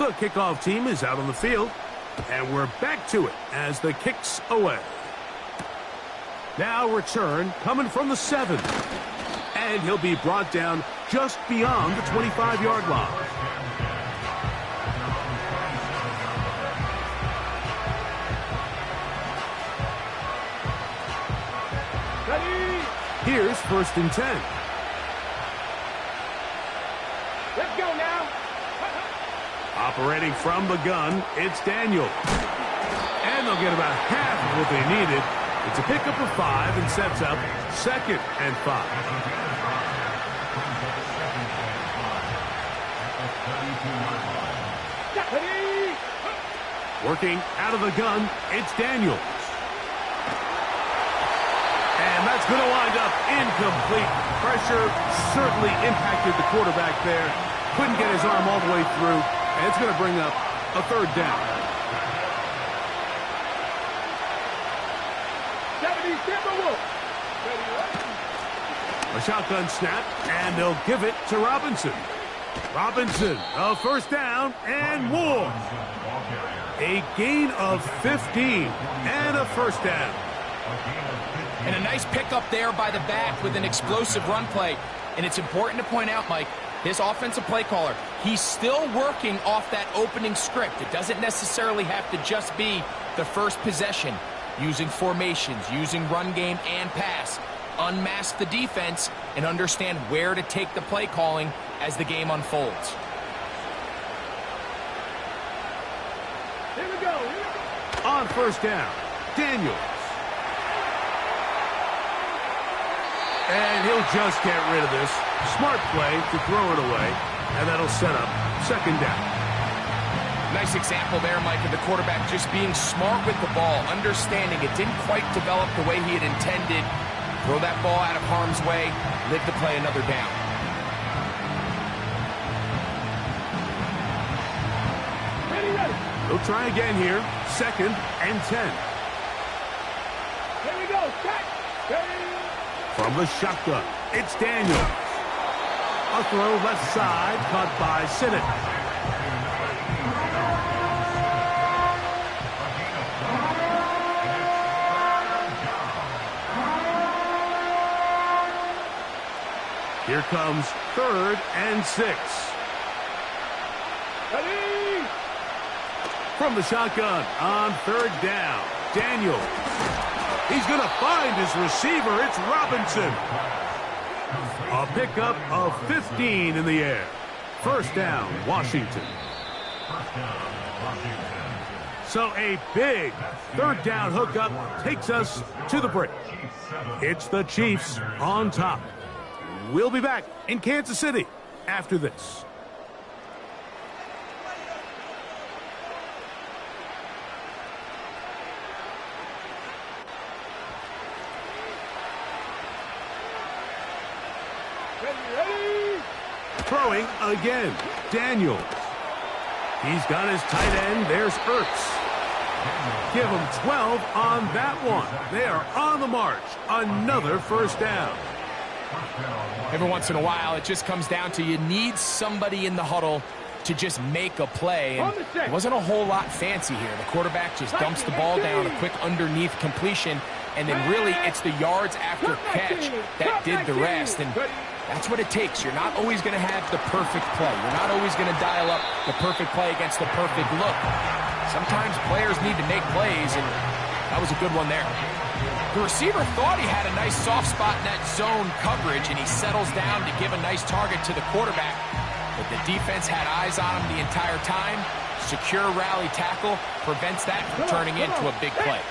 The kickoff team is out on the field, and we're back to it as the kick's away. Now return coming from the 7. And he'll be brought down just beyond the 25-yard line. Here's 1st and 10. Let's go now. Operating from the gun, it's Daniel. And they'll get about half of what they needed. It's a pickup of 5 and sets up 2nd and 5. Working out of the gun, it's Daniels. And that's going to wind up incomplete. Pressure certainly impacted the quarterback there. Couldn't get his arm all the way through. And it's going to bring up a 3rd down. A shotgun snap, and they'll give it to Robinson. Robinson, a 1st down and more. A gain of 15 and a 1st down. And a nice pickup there by the back with an explosive run play. And it's important to point out, Mike, this offensive play caller, he's still working off that opening script. It doesn't necessarily have to just be the first possession. Using formations, using run game and pass. Unmask the defense and understand where to take the play calling as the game unfolds. Here we go. On 1st down, Daniels. And he'll just get rid of this. Smart play to throw it away, and that'll set up 2nd down. Nice example there, Mike, of the quarterback just being smart with the ball, understanding it didn't quite develop the way he had intended. Throw that ball out of harm's way, live to play another down. Ready. They'll try again here. 2nd and 10. Here we go. Check. From the shotgun, it's Daniel. A throw left side, caught by Sinnott. Here comes 3rd and 6. Ready. From the shotgun on 3rd down, Daniel. He's going to find his receiver. It's Robinson. A pickup of 15 in the air. 1st down, Washington. So a big 3rd down hookup takes us to the break. It's the Chiefs on top. We'll be back in Kansas City after this. Ready. Throwing again, Daniels. He's got his tight end. There's Ertz. Give him 12 on that one. They are on the march. Another 1st down. Every once in a while, it just comes down to you need somebody in the huddle to just make a play. And it wasn't a whole lot fancy here. The quarterback just dumps the ball down, a quick underneath completion, and then really it's the yards after catch that did the rest. And that's what it takes. You're not always going to have the perfect play. You're not always going to dial up the perfect play against the perfect look. Sometimes players need to make plays, and that was a good one there. The receiver thought he had a nice soft spot in that zone coverage, and he settles down to give a nice target to the quarterback. But the defense had eyes on him the entire time. Secure rally tackle prevents that from turning into a big play.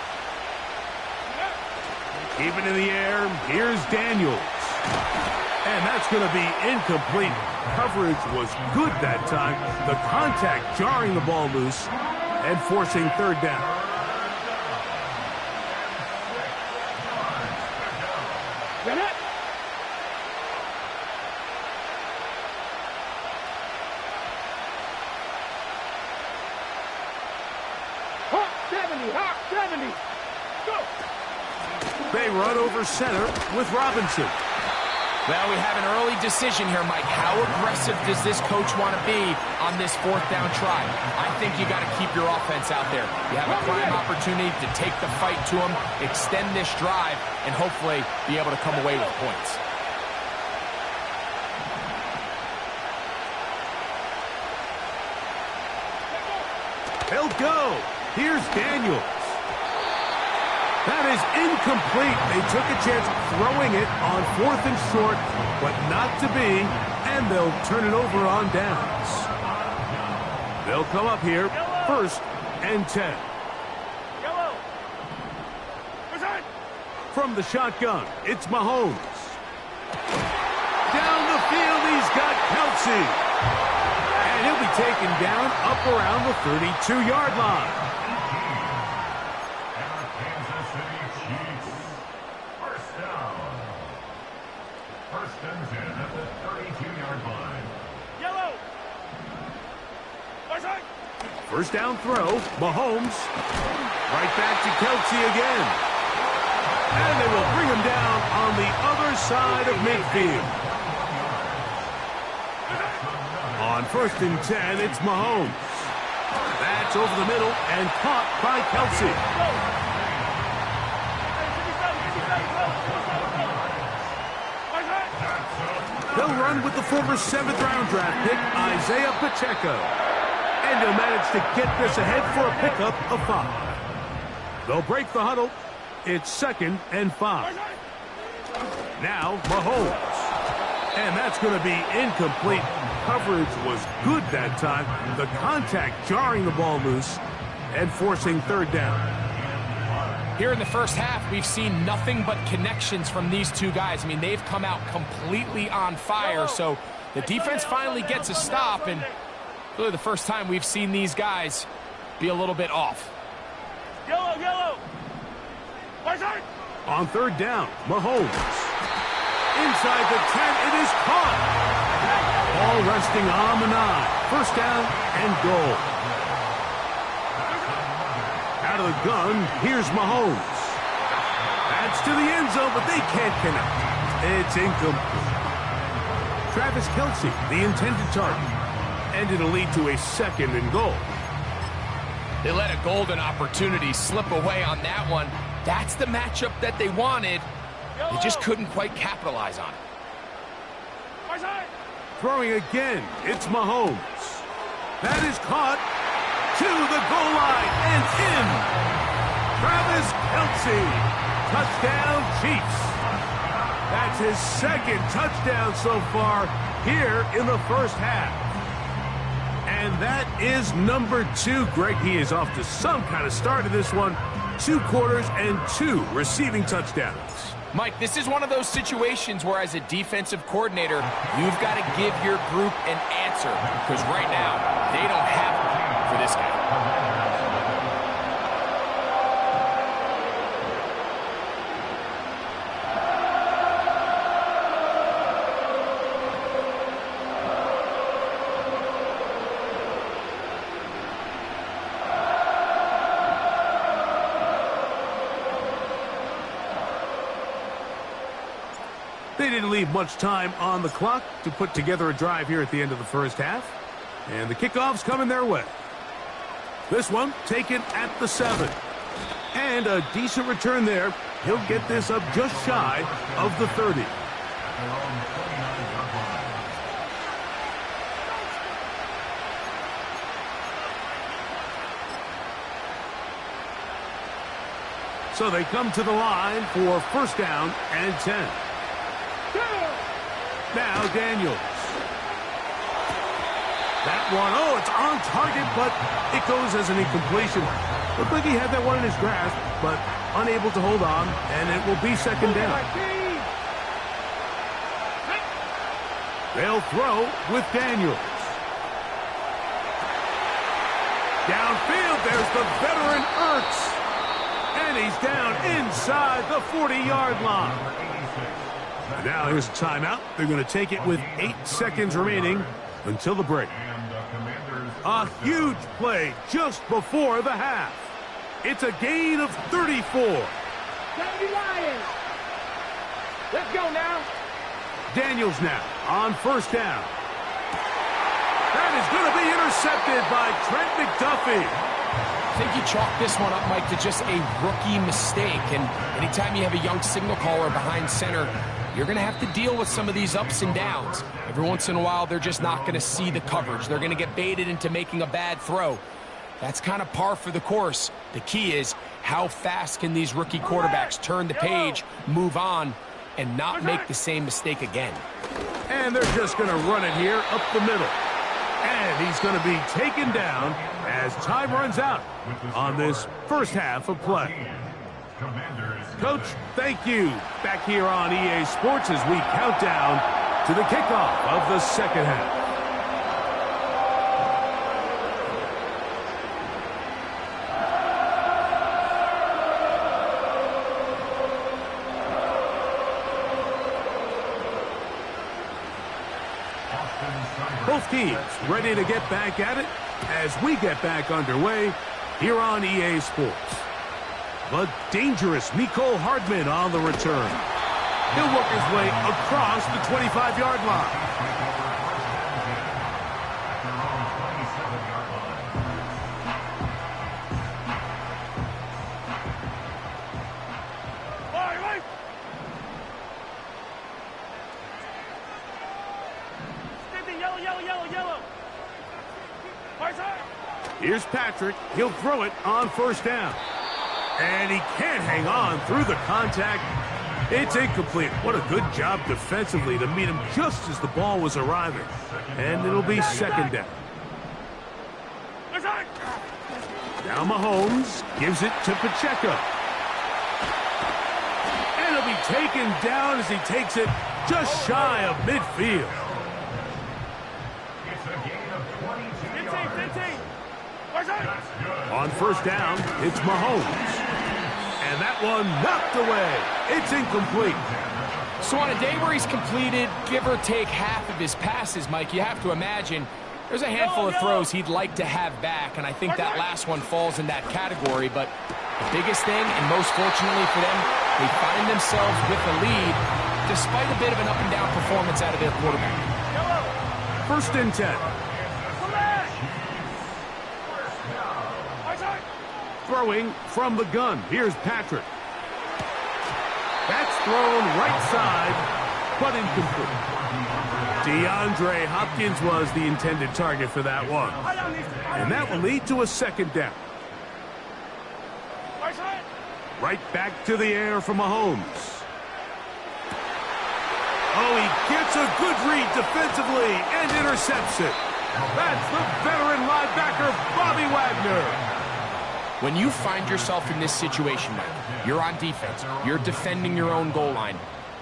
Keeping in the air, here's Daniels. And that's going to be incomplete. Coverage was good that time. The contact jarring the ball loose and forcing 3rd down. They run over center with Robinson. Well, we have an early decision here, Mike. How aggressive does this coach want to be on this 4th down try? I think you got to keep your offense out there. You have a prime opportunity to take the fight to them, extend this drive, and hopefully be able to come away with points. He'll go. Here's Daniels. That is incomplete. They took a chance throwing it on 4th and short, but not to be, and they'll turn it over on downs. They'll come up here, 1st and 10. From the shotgun, it's Mahomes. Down the field, he's got Kelsey. And he'll be taken down up around the 32-yard line. First down throw, Mahomes. Right back to Kelsey again. And they will bring him down on the other side of midfield. On 1st and 10, it's Mahomes. That's over the middle and caught by Kelsey. They'll run with the former 7th-round draft pick, Isaiah Pacheco. And he'll manage to get this ahead for a pickup of 5. They'll break the huddle. It's 2nd and 5. Now Mahomes. And that's going to be incomplete. Coverage was good that time. The contact jarring the ball loose and forcing 3rd down. Here in the first half, we've seen nothing but connections from these two guys. I mean, they've come out completely on fire. So the defense finally gets a stop, and really the first time we've seen these guys be a little bit off. Yellow. On 3rd down, Mahomes. Inside the 10, it is caught. Ball resting on the 9. First down and goal. Out of the gun, here's Mahomes. That's to the end zone, but they can't connect. It's incomplete. Travis Kelsey, the intended target. And it'll lead to a 2nd and goal. They let a golden opportunity slip away on that one. That's the matchup that they wanted. They just couldn't quite capitalize on it. Throwing again, it's Mahomes. That is caught to the goal line and in. Travis Kelsey, touchdown Chiefs. That's his 2nd touchdown so far here in the first half. And that is number 2. Greg, he is off to some kind of start in this one. 2 quarters and 2 receiving touchdowns. Mike, this is one of those situations where as a defensive coordinator, you've got to give your group an answer. Because right now, they don't have it for this guy. They didn't leave much time on the clock to put together a drive here at the end of the first half. And the kickoff's coming their way. This one taken at the 7. And a decent return there. He'll get this up just shy of the 30. So they come to the line for first down and 10. Now Daniels. That one, oh, it's on target, but it goes as an incompletion. Looked like he had that one in his grasp, but unable to hold on, and it will be second down. They'll throw with Daniels. Downfield, there's the veteran Ertz. And he's down inside the 40-yard line. Now here's a timeout. They're going to take it with 8 seconds remaining until the break. A huge play just before the half. It's a gain of 34. Lions. Let's go now. Daniels now on first down. That is going to be intercepted by Trent McDuffie. I think you chalk this one up, Mike, to just a rookie mistake. And anytime you have a young signal caller behind center, you're going to have to deal with some of these ups and downs. Every once in a while, they're just not going to see the coverage. They're going to get baited into making a bad throw. That's kind of par for the course. The key is how fast can these rookie quarterbacks turn the page, move on, and not make the same mistake again. And they're just going to run it here up the middle. And he's going to be taken down as time runs out on this first half of play. Coach, thank you. Back here on EA Sports as we count down to the kickoff of the second half. Both teams ready to get back at it as we get back underway here on EA Sports. The dangerous Mecole Hardman on the return. He'll work his way across the 25-yard line. Here's Patrick. He'll throw it on first down. And he can't hang on through the contact. It's incomplete. What a good job defensively to meet him just as the ball was arriving. And it'll be second down. Now Mahomes gives it to Pacheco. And it'll be taken down as he takes it just shy of midfield. On first down, it's Mahomes. And that one knocked away. It's incomplete. So on a day where he's completed, give or take half of his passes, Mike, you have to imagine there's a handful of throws he'd like to have back, and I think that last one falls in that category. But the biggest thing, and most fortunately for them, they find themselves with the lead despite a bit of an up-and-down performance out of their quarterback. First and 10. Throwing from the gun. Here's Patrick. That's thrown right side, but incomplete. DeAndre Hopkins was the intended target for that one. And that will lead to a second down. Right back to the air for Mahomes. Oh, he gets a good read defensively and intercepts it. That's the veteran linebacker, Bobby Wagner. When you find yourself in this situation, Mike, you're on defense, you're defending your own goal line,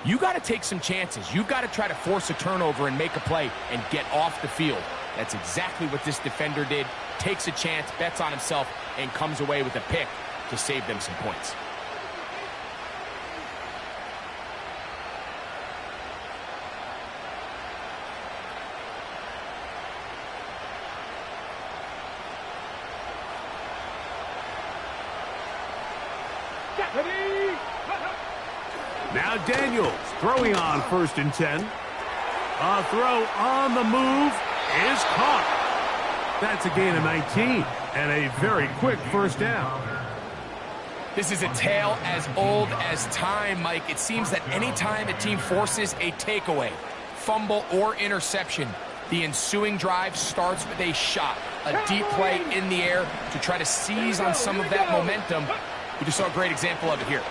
you got to take some chances. You've got to try to force a turnover and make a play and get off the field. That's exactly what this defender did. Takes a chance, bets on himself, and comes away with a pick to save them some points. Now Daniels throwing on first and 10. A throw on the move is caught. That's a gain of 19 and a very quick first down. This is a tale as old as time, Mike. It seems that anytime a team forces a takeaway, fumble, or interception, the ensuing drive starts with a shot, a deep play in the air to try to seize on some of that momentum. We just saw a great example of it here.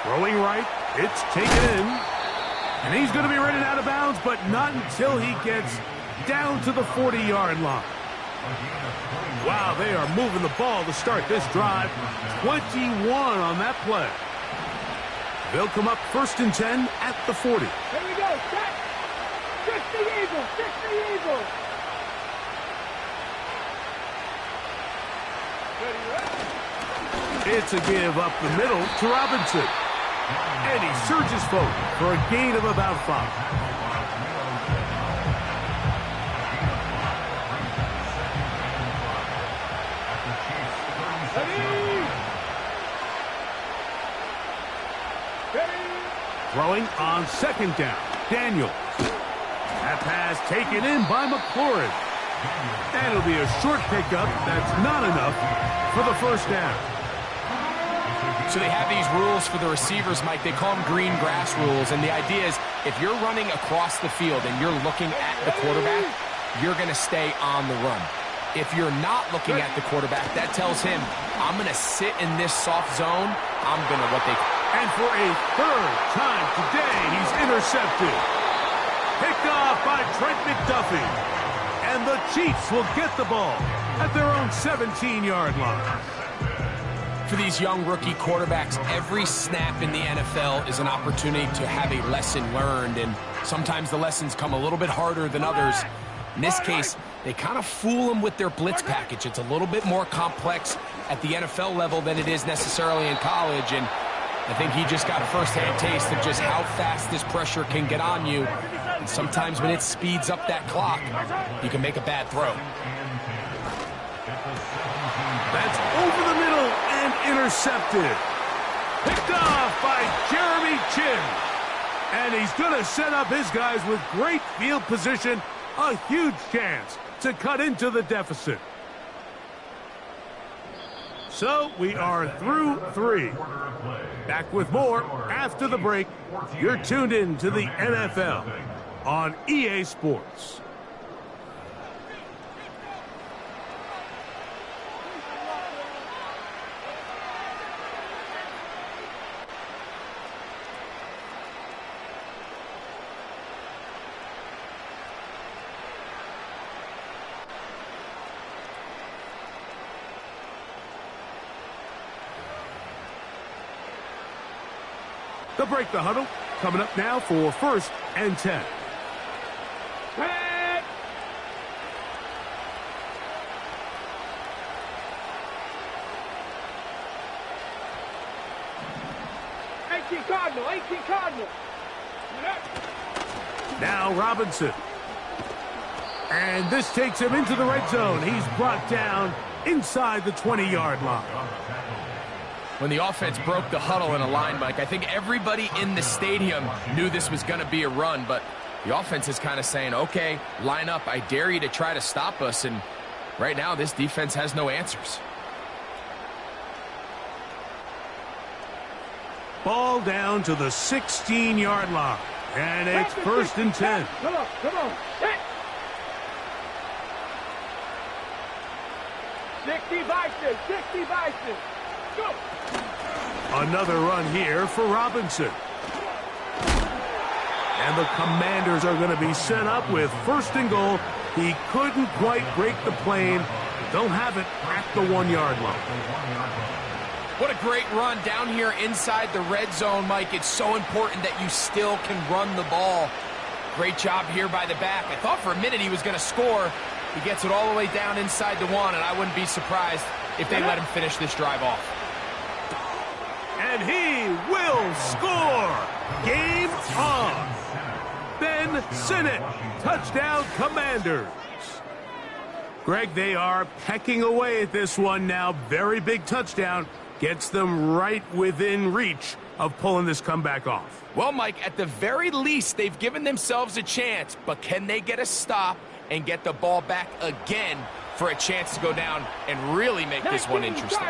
Throwing right, it's taken in. And he's going to be running out of bounds, but not until he gets down to the 40-yard line. Wow, they are moving the ball to start this drive. 21 on that play. They'll come up first and 10 at the 40. Here we go, set. 60 Eagles, 60 Eagles. It's a give up the middle to Robinson. And he surges forward for a gain of about 5. Throwing on second down. Daniels. That pass taken in by McLaurin. And it'll be a short pickup. That's not enough for the first down. So they have these rules for the receivers, Mike. They call them green grass rules. And the idea is if you're running across the field and you're looking at the quarterback, you're going to stay on the run. If you're not looking at the quarterback, that tells him, I'm going to sit in this soft zone. I'm going to what they... And for a third time today, he's intercepted. Picked off by Trent McDuffie. And the Chiefs will get the ball at their own 17-yard line. For these young rookie quarterbacks, every snap in the NFL is an opportunity to have a lesson learned, and sometimes the lessons come a little bit harder than others. In this case, they kind of fool them with their blitz package. It's a little bit more complex at the NFL level than it is necessarily in college, and I think he just got a first-hand taste of just how fast this pressure can get on you. And sometimes when it speeds up that clock, you can make a bad throw. That's over the middle and intercepted. Picked off by Jeremy Chin. And he's going to set up his guys with great field position. A huge chance to cut into the deficit. So we are through 3. Back with more after the break. You're tuned in to the NFL on EA Sports. They'll break the huddle. Coming up now for 1st and 10. Red. 18 Cardinal, 18 Cardinal. Now Robinson. And this takes him into the red zone. He's brought down inside the 20-yard line. When the offense broke the huddle in a line, Mike, I think everybody in the stadium knew this was going to be a run, but the offense is kind of saying, okay, line up. I dare you to try to stop us, and right now this defense has no answers. Ball down to the 16-yard line, and it's 1st and 10. Come on, come on. Hit. 60 Bison, 60 Bison. Go. Another run here for Robinson. And the Commanders are going to be set up with 1st and goal. He couldn't quite break the plane. They'll have it at the 1-yard line. What a great run down here inside the red zone, Mike. It's so important that you still can run the ball. Great job here by the back. I thought for a minute he was going to score. He gets it all the way down inside the 1, and I wouldn't be surprised if they let him finish this drive off. And he will score. Game on. Ben Sinnott, touchdown Commanders. Greg, they are pecking away at this one now. Very big touchdown. Gets them right within reach of pulling this comeback off. Well, Mike, at the very least, they've given themselves a chance, but can they get a stop and get the ball back again for a chance to go down and really make this one interesting?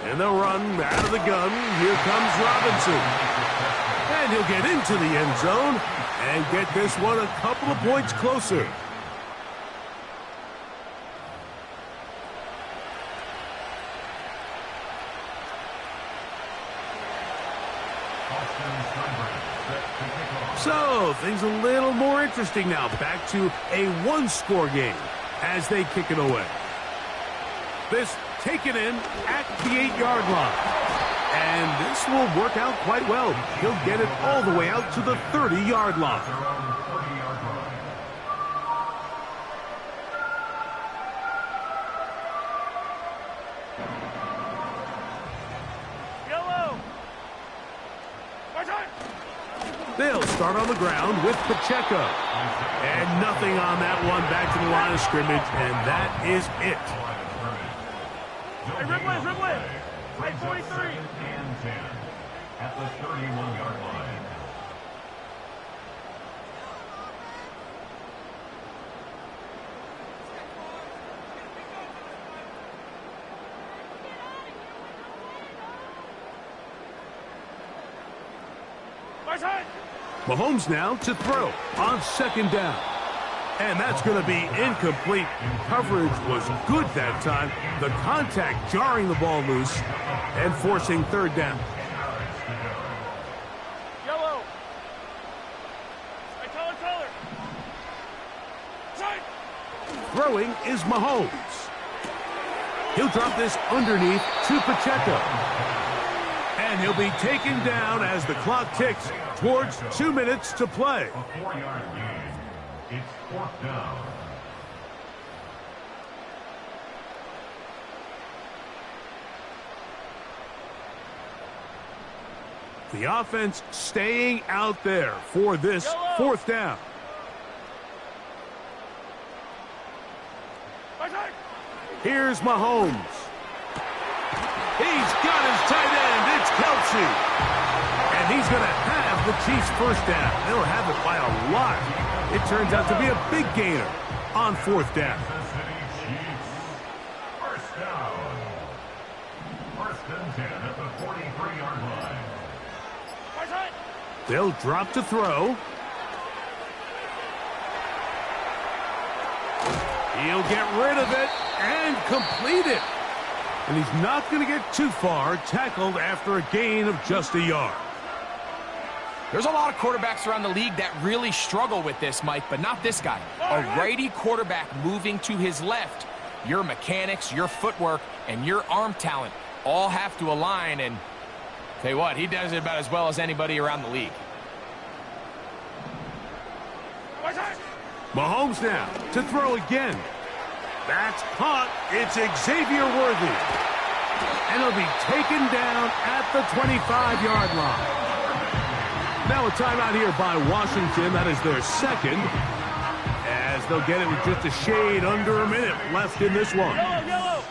And they'll run out of the gun. Here comes Robinson. And he'll get into the end zone and get this one a couple of points closer. So, things a little more interesting now. Back to a 1-score game as they kick it away. This taken in at the 8-yard line. And this will work out quite well. He'll get it all the way out to the 30-yard line. They'll start on the ground with Pacheco. And nothing on that one, back to the line of scrimmage, and that is it. Hey, Ripley, Ripley. Right 43. And 10 at the 31-yard line. Mahomes now to throw on second down. And that's going to be incomplete. Coverage was good that time. The contact jarring the ball loose and forcing third down. Yellow. Taller. Side. Throwing is Mahomes. He'll drop this underneath to Pacheco. And he'll be taken down as the clock ticks towards 2 minutes to play. A 4-yard gain. It's fourth down. The offense staying out there for this fourth down. Here's Mahomes. He's got his tight end. It's Kelsey. And he's going to have the Chiefs first down. They'll have it by a lot. It turns out to be a big gainer on fourth down. First down. First and 10 at the 43-yard line. They'll drop to throw. He'll get rid of it and complete it. And he's not going to get too far, tackled after a gain of just a yard. There's a lot of quarterbacks around the league that really struggle with this, Mike, but not this guy. A righty quarterback moving to his left. Your mechanics, your footwork, and your arm talent all have to align, and tell you what, he does it about as well as anybody around the league. Mahomes now to throw again. That's caught. It's Xavier Worthy. And he'll be taken down at the 25-yard line. Now a timeout here by Washington. That is their second. As they'll get it with just a shade under a minute left in this one. Yellow.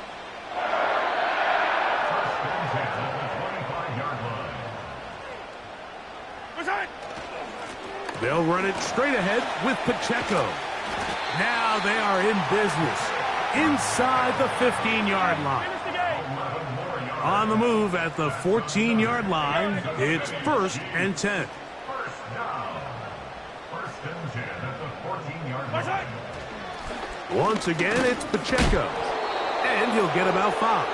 They'll run it straight ahead with Pacheco. Now they are in business inside the 15-yard line. On the move at the 14-yard line, it's first and 10. First down. First and 10 at the 14-yard line. Once again, it's Pacheco. And he'll get about 5.